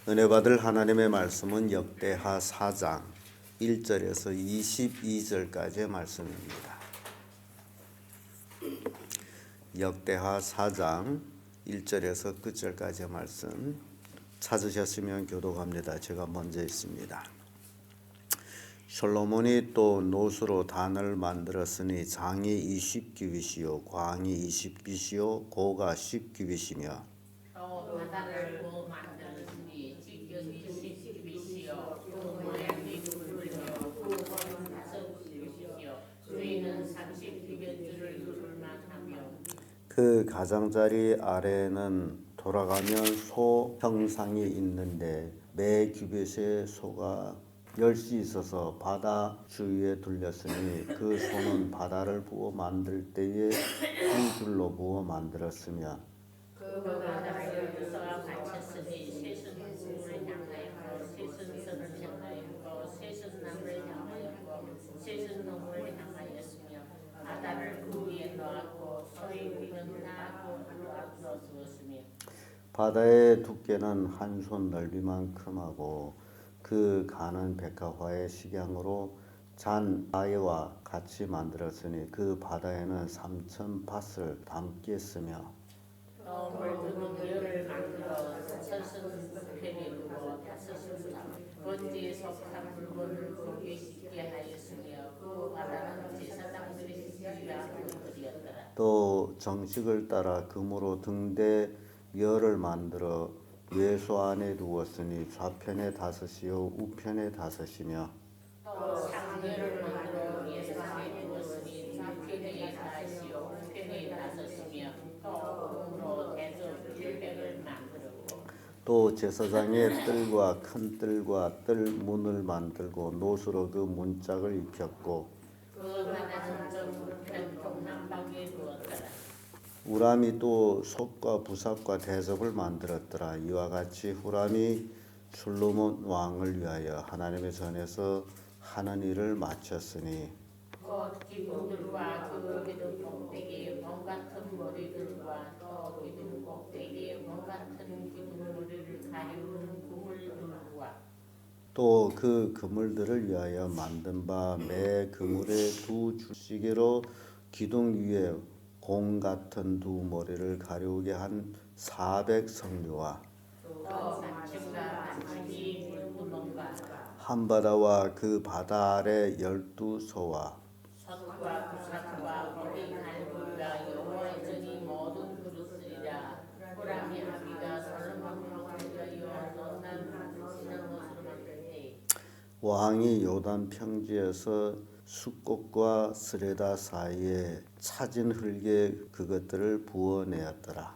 은혜 받을 하나님의 말씀은 역대하 4장 1절에서 22절까지의 말씀입니다. 역대하 4장 1절에서 끝절까지의 말씀 찾으셨으면 교독합니다. 제가 먼저 있습니다. 솔로몬이 또 노수로 단을 만들었으니 장이 20규빗이요 광이 20규빗이요 고가 10규빗이며 바다를 만들었으니 지경이 10규빗이요 그 모양이 굵으며 그 검은 5규빗이요 주위는 30규빗을 이룰만 하며 그 가장자리 아래에는 돌아가면 소 형상이 있는데 매 규빗에 소가 10이 있어서 바다 주위에 둘렸으니 그 소는 바다를 부어 만들 때에 두 줄로 부어 만들었으며 그 바다를 열두서와 바쳤으니 셋은 국을 향하였고 셋은 선을 향하였고 셋은 남을 향하였고 셋은 동을 향하였으며 바다를 그 위에 놓았고 소의 귀는 다 그 앞으로 두었으며 바다의 두께는 한 손 넓이만큼하고 그 간은 백합화의 식양으로 잔 아이와 같이 만들었으니 그 바다에는 3천 밭을 담게 했으며 또 물두는 열을 만들어 섯은 부편에 두고 다섯은 번지에 속한 물건을 거기에 씻게 하였으며 그 바다는 제사장들이 씻기야 그들이었더라. 또 정식을 따라 금으로 등대 열을 만들어 외소 안에 두었으니 좌편에 5이요 우편에 5이며 또 상열을 만들어 예수 안에 두었으니 좌편에 5이요 우편에 5이며 또 금으로 대접 일백을 만들었고 또 제사장의 뜰과 큰 뜰과 뜰 문을 만들고 노수로 그 문짝을 입혔고 그 바다는 정편 동남방에 두었더라. 우람이 또 솥과 부삽과 대접을 만들었더라. 이와 같이 후람이 솔로몬 왕을 위하여 하나님의 전에서 하는 일을 마쳤으니 곧 기둥들과 그 기둥 꼭대기에 몽 같은 머리들과 또 기둥 꼭대기에 몽 같은 기둥 머리를 가리우는 그물들과 또 그 그물들을 위하여 만든 바 매 그물에 두 줄시계로 기둥 위에 공 같은 두 머리를 가리우게 한 400성류와 또 반층과 반층이 물구멍과 한바다와 그 바다 아래 12소와 솥과 부삭과 머리 갈고리가 여호와의 전이 모든 그릇이라. 후람이 아비가 솔로몬 왕을 위하여 논난 지는 것으로 만들 때 왕이 요단 평지에서 숫꽃과 스레다 사이에 차진 흙에 그것들을 부어내었더라.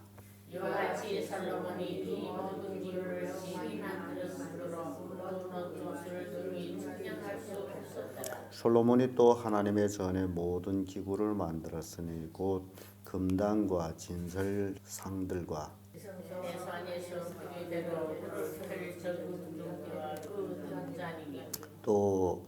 이와 같이 솔로몬이 이 모든 기구를 심히 만들었으므로 모든 옷을 등이 측량할 수 없었더라. 솔로몬이 또 하나님의 전에 모든 기구를 만들었으니 곧 금단과 진설상들과 대산에서 그대로 그릇을 적은 등대와 그 등잔이며 또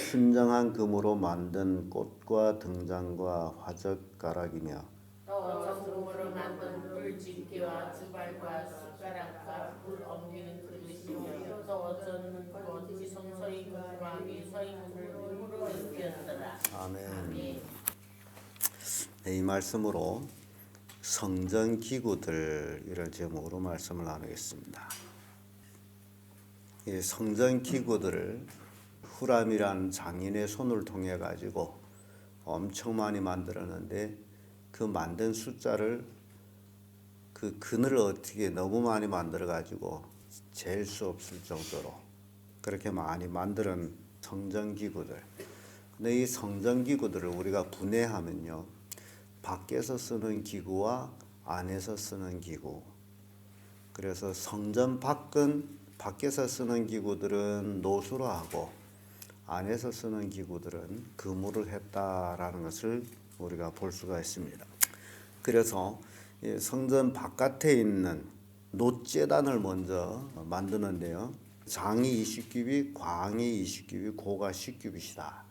순정한 금으로 만든 꽃과 등잔과 화젓가락이며 또 정금으로 만든 불집게와 주발과 숟가락과 불 옮기는 그릇이며 또 전문꽃 지성소의 문과 미소의 문을 금으로 엮였더라. 아멘. 네, 이 말씀으로 성전 기구들 이런 제목으로 말씀을 나누겠습니다. 이 성전 기구들을 후람이란 장인의 손을 통해 가지고 엄청 많이 만들었는데 그 만든 숫자를 그 그늘을 어떻게 너무 많이 만들어 가지고 잴 수 없을 정도로 그렇게 많이 만드는 성전 기구들. 근데 이 성전 기구들을 우리가 분해하면요, 밖에서 쓰는 기구와 안에서 쓰는 기구. 그래서 성전 밖에서 쓰는 기구들은 노수로 하고 안에서 쓰는 기구들은 금으로 했다라는 것을 우리가 볼 수가 있습니다. 그래서 성전 바깥에 있는 놋제단을 먼저 만드는데요. 장이 20규빗, 광이 20규빗, 고가 10규빗이다.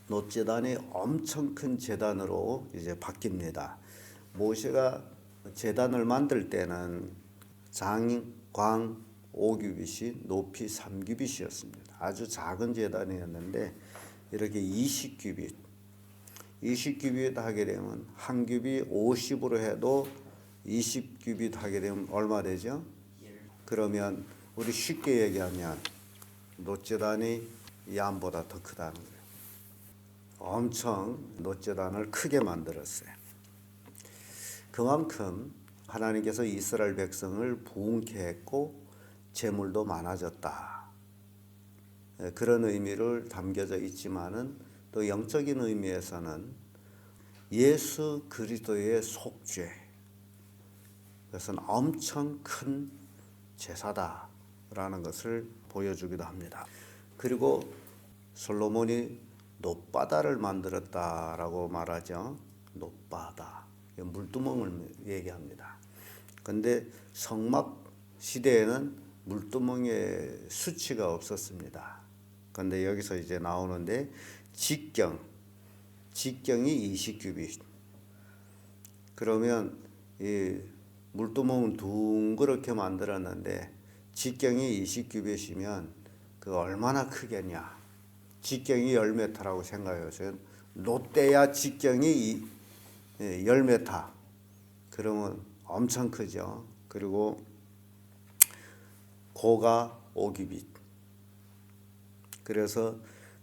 놋제단이 엄청 큰 제단으로 이제 바뀝니다. 모세가 제단을 만들 때는 장, 광, 5규빗이, 높이 3규빗이었습니다. 아주 작은 제단이었는데 이렇게 20규빗 하게 되면 한 규빗 50으로 해도 20규빗 하게 되면 얼마 되죠? 그러면 우리 쉽게 얘기하면 놋제단이 이 안보다 더 크다는 거예요. 엄청 놋제단을 크게 만들었어요. 그만큼 하나님께서 이스라엘 백성을 부흥케 했고 재물도 많아졌다. 그런 의미를 담겨져 있지만은 또 영적인 의미에서는 예수 그리스도의 속죄, 그것은 엄청 큰 제사다라는 것을 보여주기도 합니다. 그리고 솔로몬이 놋바다를 만들었다라고 말하죠. 놋바다, 물두멍을 얘기합니다. 그런데 성막 시대에는 물두멍에 수치가 없었습니다. 그런데 여기서 이제 나오는데 직경이 20규빗. 그러면 이 물두멍은 둥그렇게 만들었는데 직경이 20규빗이면 그 얼마나 크겠냐. 직경이 10m라고 생각해보세요. 놋대야 직경이 10m. 그러면 엄청 크죠. 그리고 고가 5규빗. 그래서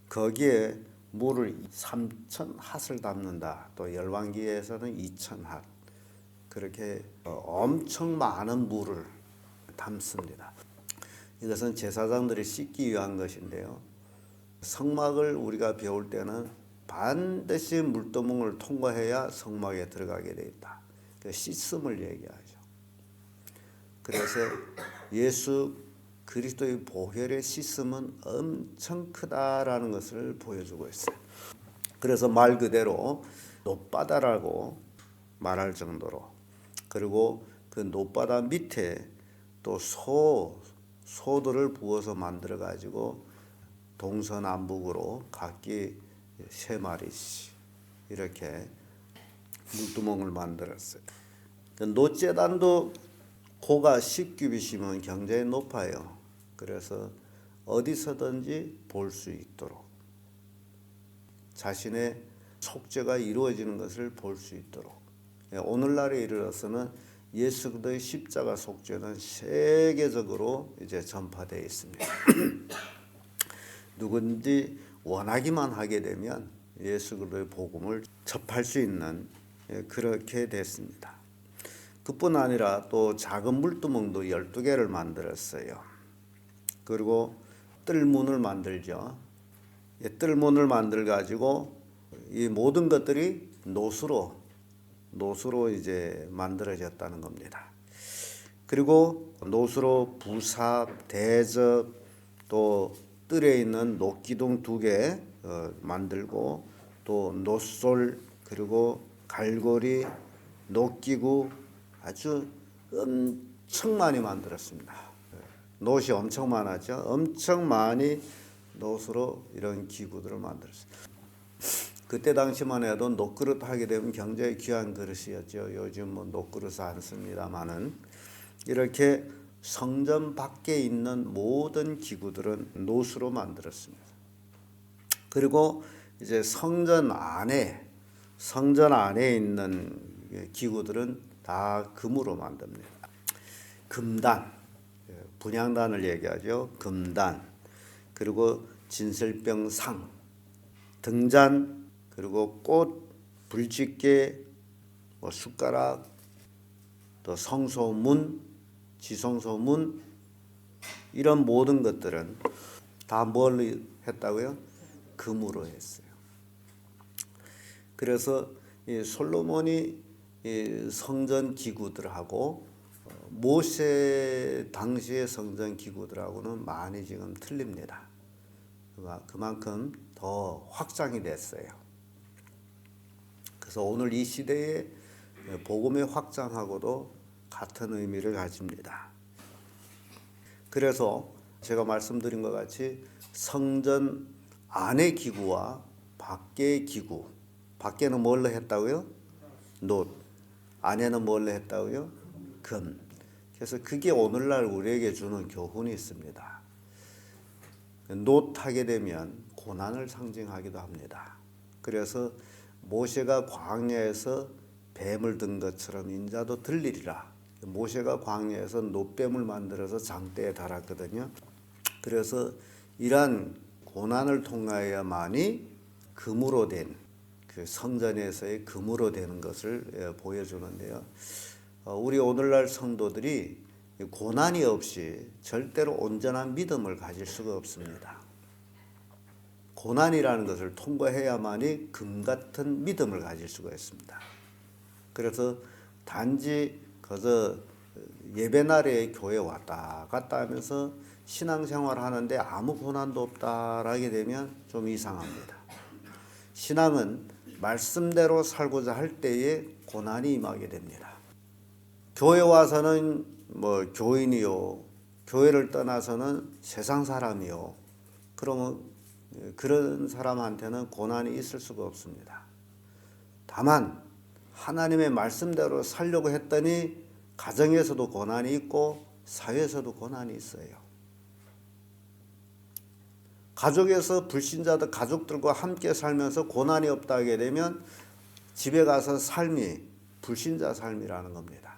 거기에 물을 3,000핫을 담는다. 또 열왕기에서는 2,000핫. 그렇게 엄청 많은 물을 담습니다. 이것은 제사장들이 씻기 위한 것인데요. 성막을 우리가 배울 때는 반드시 물두멍을 통과해야 성막에 들어가게 되어 있다. 그 씻음을 얘기하죠. 그래서 예수 그리스도의 보혈의 씻음은 엄청 크다라는 것을 보여주고 있어요. 그래서 말 그대로 놋바다라고 말할 정도로, 그리고 그 놋바다 밑에 또 소들을 부어서 만들어 가지고 동서남북으로 각기 3마리씩 이렇게 물두멍을 만들었어요. 놋제단도 고가 10규빗이면 굉장히 높아요. 그래서 어디서든지 볼 수 있도록, 자신의 속죄가 이루어지는 것을 볼 수 있도록, 오늘날에 이르러서는 예수 그리스도의 십자가 속죄는 세계적으로 이제 전파되어 있습니다. 누구든지 원하기만 하게 되면 예수 그리스도의 복음을 접할 수 있는, 그렇게 됐습니다. 그뿐 아니라 또 작은 물두멍도 12개를 만들었어요. 그리고 뜰문을 만들죠. 뜰문을 만들 가지고 이 모든 것들이 놋으로 이제 만들어졌다는 겁니다. 그리고 놋으로 부삽, 대접, 또 뜰에 있는 놋기둥 2개 만들고, 또 놋솔, 그리고 갈고리, 놋기구 아주 엄청 많이 만들었습니다. 놋이 엄청 많았죠. 엄청 많이 놋으로 이런 기구들을 만들었어요. 그때 당시만 해도 놋그릇 하게 되면 굉장히 귀한 그릇이었죠. 요즘 뭐 놋그릇 안 씁니다만은, 이렇게 성전 밖에 있는 모든 기구들은 놋으로 만들었습니다. 그리고 이제 성전 안에 있는 기구들은 다 금으로 만듭니다. 금단, 분향단을 얘기하죠. 금단, 그리고 진설병상, 등잔, 그리고 꽃, 불집게, 숟가락, 또 성소문, 지성소문, 이런 모든 것들은 다 뭘 했다고요? 금으로 했어요. 그래서 이 솔로몬이 이 성전 기구들하고 모세 당시의 성전 기구들하고는 많이 지금 틀립니다. 그만큼 더 확장이 됐어요. 그래서 오늘 이 시대의 복음의 확장하고도 같은 의미를 가집니다. 그래서 제가 말씀드린 것 같이 성전 안의 기구와 밖의 기구, 밖에는 뭘로 했다고요? 놋. 안에는 뭘로 했다고요? 금. 그래서 그게 오늘날 우리에게 주는 교훈이 있습니다. 노하게 되면 고난을 상징하기도 합니다. 그래서 모세가 광야에서 뱀을 든 것처럼 인자도 들리리라. 모세가 광야에서 놋뱀을 만들어서 장대에 달았거든요. 그래서 이러한 고난을 통하여만이 금으로 된 그 성전에서의 금으로 되는 것을 보여주는데요. 우리 오늘날 성도들이 고난이 없이 절대로 온전한 믿음을 가질 수가 없습니다. 고난이라는 것을 통과해야만이 금 같은 믿음을 가질 수가 있습니다. 그래서 단지 그저 예배날에 교회 왔다 갔다 하면서 신앙생활 하는데 아무 고난도 없다라게 되면 좀 이상합니다. 신앙은 말씀대로 살고자 할 때에 고난이 임하게 됩니다. 교회 와서는 교인이요, 교회를 떠나서는 세상 사람이요. 그러면 그런 사람한테는 고난이 있을 수가 없습니다. 다만 하나님의 말씀대로 살려고 했더니 가정에서도 고난이 있고 사회에서도 고난이 있어요. 가족에서 불신자들 가족들과 함께 살면서 고난이 없다 하게 되면 집에 가서 삶이 불신자 삶이라는 겁니다.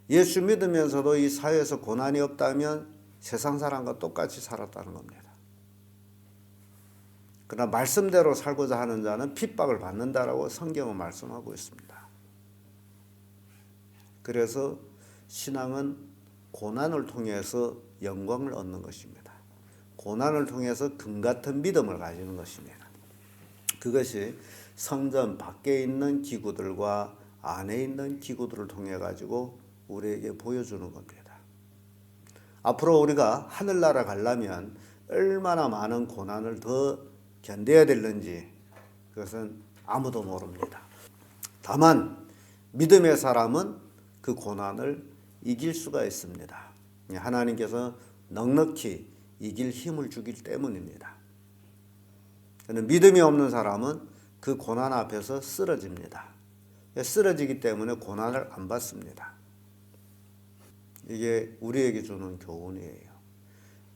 예수 믿으면서도 이 사회에서 고난이 없다면 세상 사람과 똑같이 살았다는 겁니다. 그러나 말씀대로 살고자 하는 자는 핍박을 받는다라고 성경은 말씀하고 있습니다. 그래서 신앙은 고난을 통해서 영광을 얻는 것입니다. 고난을 통해서 금 같은 믿음을 가지는 것입니다. 그것이 성전 밖에 있는 기구들과 안에 있는 기구들을 통해 가지고 우리에게 보여주는 겁니다. 앞으로 우리가 하늘나라 가려면 얼마나 많은 고난을 더 견뎌야 되는지 그것은 아무도 모릅니다. 다만 믿음의 사람은 그 고난을 이길 수가 있습니다. 하나님께서 넉넉히 이길 힘을 주기 때문입니다. 믿음이 없는 사람은 그 고난 앞에서 쓰러집니다. 쓰러지기 때문에 고난을 안 받습니다. 이게 우리에게 주는 교훈이에요.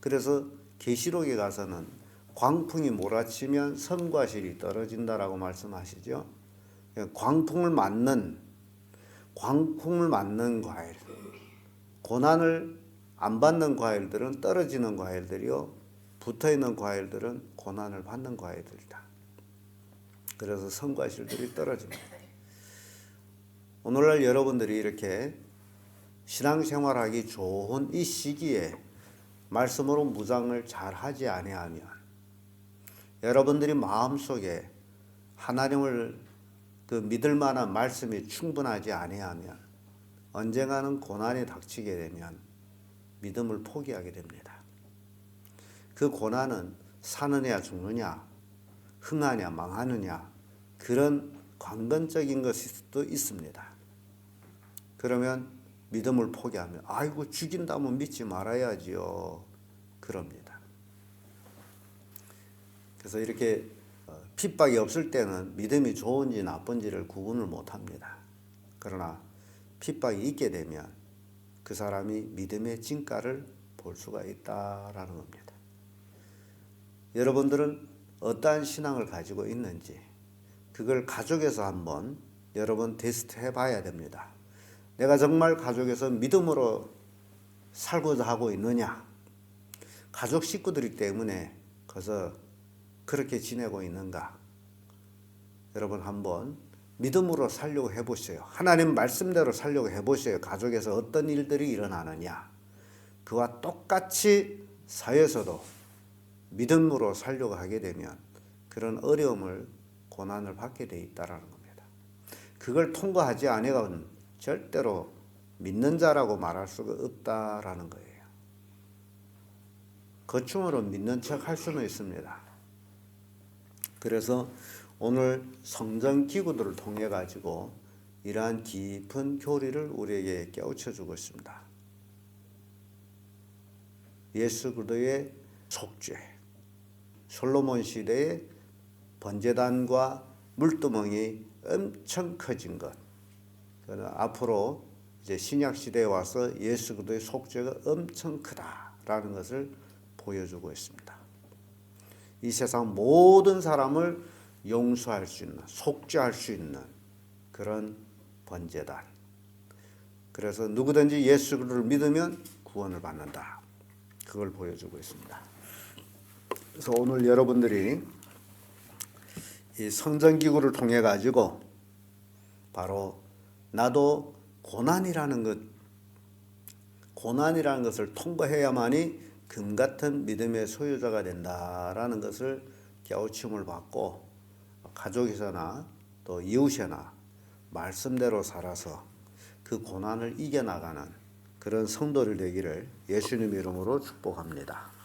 그래서 계시록에 가서는 광풍이 몰아치면 성과 실이 떨어진다라고 말씀하시죠. 광풍을 맞는 과일, 고난을 안 받는 과일들은 떨어지는 과일들이요, 붙어있는 과일들은 고난을 받는 과일들이다. 그래서 성과실들이 떨어집니다. 오늘날 여러분들이 이렇게 신앙생활하기 좋은 이 시기에 말씀으로 무장을 잘 하지 아니하면, 여러분들이 마음속에 하나님을 믿을 만한 말씀이 충분하지 아니하면 언젠가는 고난이 닥치게 되면 믿음을 포기하게 됩니다. 그 고난은 사느냐 죽느냐, 흥하냐 망하느냐, 그런 관건적인 것일 수도 있습니다. 그러면 믿음을 포기하면 아이고 죽인다면 믿지 말아야지요, 그럽니다. 그래서 이렇게 핍박이 없을 때는 믿음이 좋은지 나쁜지를 구분을 못합니다. 그러나 핍박이 있게 되면 그 사람이 믿음의 진가를 볼 수가 있다라는 겁니다. 여러분들은 어떠한 신앙을 가지고 있는지 그걸 가족에서 한번 여러분 테스트 해봐야 됩니다. 내가 정말 가족에서 믿음으로 살고자 하고 있느냐, 가족 식구들이 때문에 그래서 그렇게 지내고 있는가, 여러분 한번 믿음으로 살려고 해보세요. 하나님 말씀대로 살려고 해보세요. 가족에서 어떤 일들이 일어나느냐, 그와 똑같이 사회에서도 믿음으로 살려고 하게 되면 그런 어려움을, 고난을 받게 돼 있다라는 겁니다. 그걸 통과하지 않으면 절대로 믿는 자라고 말할 수가 없다라는 거예요. 겉으로 믿는 척 할 수는 있습니다. 그래서 오늘 성전 기구들을 통해 가지고 이러한 깊은 교리를 우리에게 깨우쳐 주고 있습니다. 예수 그리스도의 속죄, 솔로몬 시대의 번제단과 물두멍이 엄청 커진 것, 앞으로 이제 신약 시대에 와서 예수 그리스도의 속죄가 엄청 크다라는 것을 보여주고 있습니다. 이 세상 모든 사람을 용서할 수 있는, 속죄할 수 있는 그런 번제단. 그래서 누구든지 예수 그리스도를 믿으면 구원을 받는다. 그걸 보여주고 있습니다. 그래서 오늘 여러분들이 이 성전기구를 통해 가지고 바로 나도 고난이라는 것을 통과해야만이 금 같은 믿음의 소유자가 된다라는 것을 깨우침을 받고 가족에서나 또 이웃에나 말씀대로 살아서 그 고난을 이겨나가는 그런 성도를 되기를 예수님 이름으로 축복합니다.